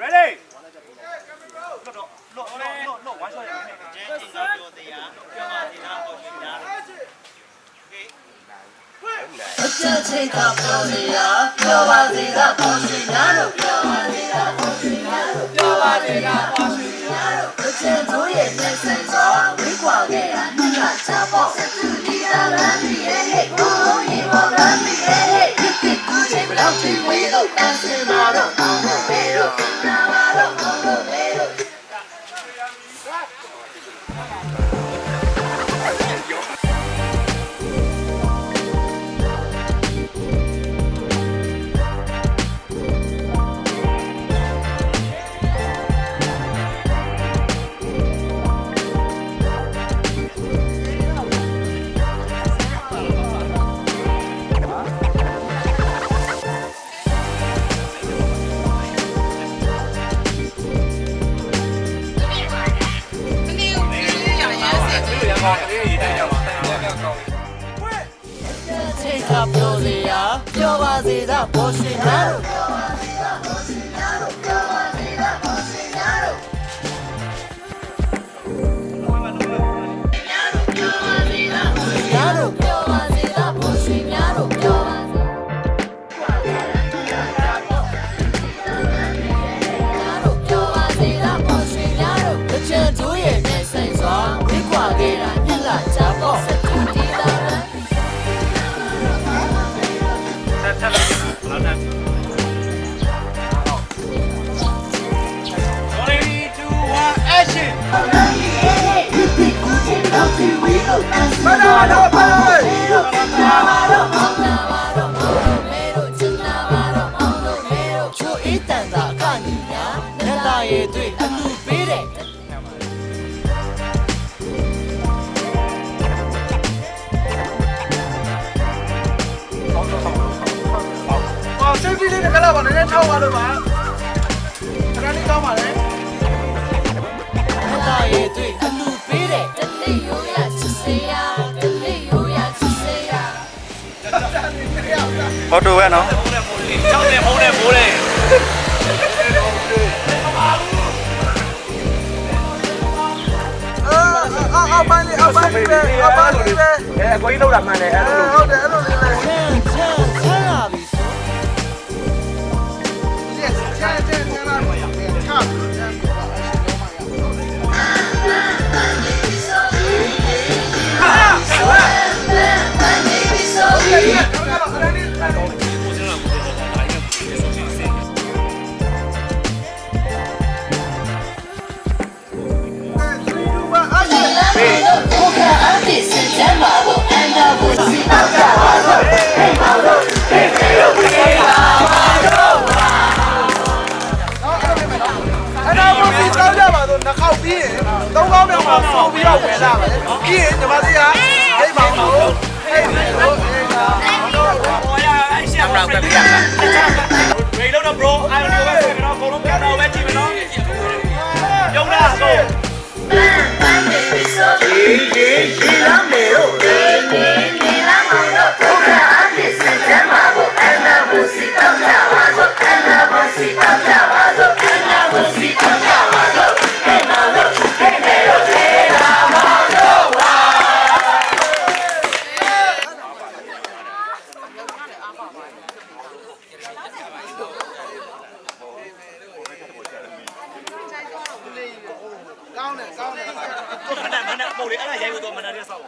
ready လော့ဝမ်းရှော့ရမယ်ကျင်းတင်တော့ပြောသေးရပြောပါသေးလားပေါ့ရှင်ညာအကျချင်းကပြောနေရပြောပါသေးတာပေါ့ရှင်ညာတို့ပြောပါသေးတာပေါ့ရှင်ညာတို့ပြောပါသေးတာပေါ့ရှင်ညာတို့အကျဉ်တို့ရဲ့နေဆိုင်စွာဝိကွာခဲ့တာနှစ်ကချပေါ့စတူဒီယာရန်ဒီရဲ့ဟဲ့ကိုလုံးရင်ဘောရန်ဒီရဲ့ဟဲ့ဒီကူချေဘလောက်ဒီဝေးလို့တန်းစင်လာတော့အောင်လို့ပဲတော့နာပါတော့အောင်လို့ပဲတော့ပြောလေရပြောပါစေတာဘောရှင်ညာတို့ပြောပါစေတာဘောရှင်ညာတို့ပြောပါစေတာဘောရှင်ညာတို့ညာတို့ပြောပါစေတာဘောရှင်ညာတို့ပြောပါစေတာဘောရှင်ညာတို့ပြောပါစေတာဘောရှင်ညာတို့အချမ်းတို့ရဲ့နေဆိုင်စွာဝိကွာခဲ့တာညလာကြပေါ့စတူဒီလာ对，အလူပေးတယ်စိတ်ပြီးလေးတကယ်တော့နည်းနည်းထောက်ပါလို့ပါခဏလေးကောင်းပါလေခဏရေးတွေ့အလူပေးတယ်တလေးရိုးရချစ်စေရတလေးရိုးရချစ်စေရဟုတ်တော့ပဲနော်ကြောက်တယ်မိုးတယ်မိုးတယ်အောက်ပိုင်းလေးပဲအကိုကြီးလောက်တာမှန်တယ်အဲ့လိုဟုတ်တယ်အဲ့လိုလေးပဲချမ်းလာပြီချမ်းလာချနှခေါက်ပြီးရင်သုံးကောင်းမြောက်မှာဖုန်းပြီးတော့ဝင်လာမယ်ပြီးရင်ညီမလေးကအိမ်မှာလို့အိမ်လို့အိမ်ကတော့ဘောရအရှက်ပါပြပြရေလုံးတော့ bro အာရုံပဲဆိုတော့ဘောလုံးပြတော့ပဲကြည့်မနော်ယုံတာဆိုရေလမ်းမေတို့နေလမ်းမေတို့ဘုရားအပြည့်စံကြမှာဘုအနာဘုစီတောင်းကြပါစို့အနာဘုစီတောင်းကြပါစို့အနာဘုစီတောင်းကြပါစို့ဟဲ့မေတို့ဟဲ့မေတို့ဟဲ့လာမေတို့ဝါကောင်းတယ်မနက်ပို့လေအဲ့ဒါရိုက်လို့တော့မနက်တည်းဆောက်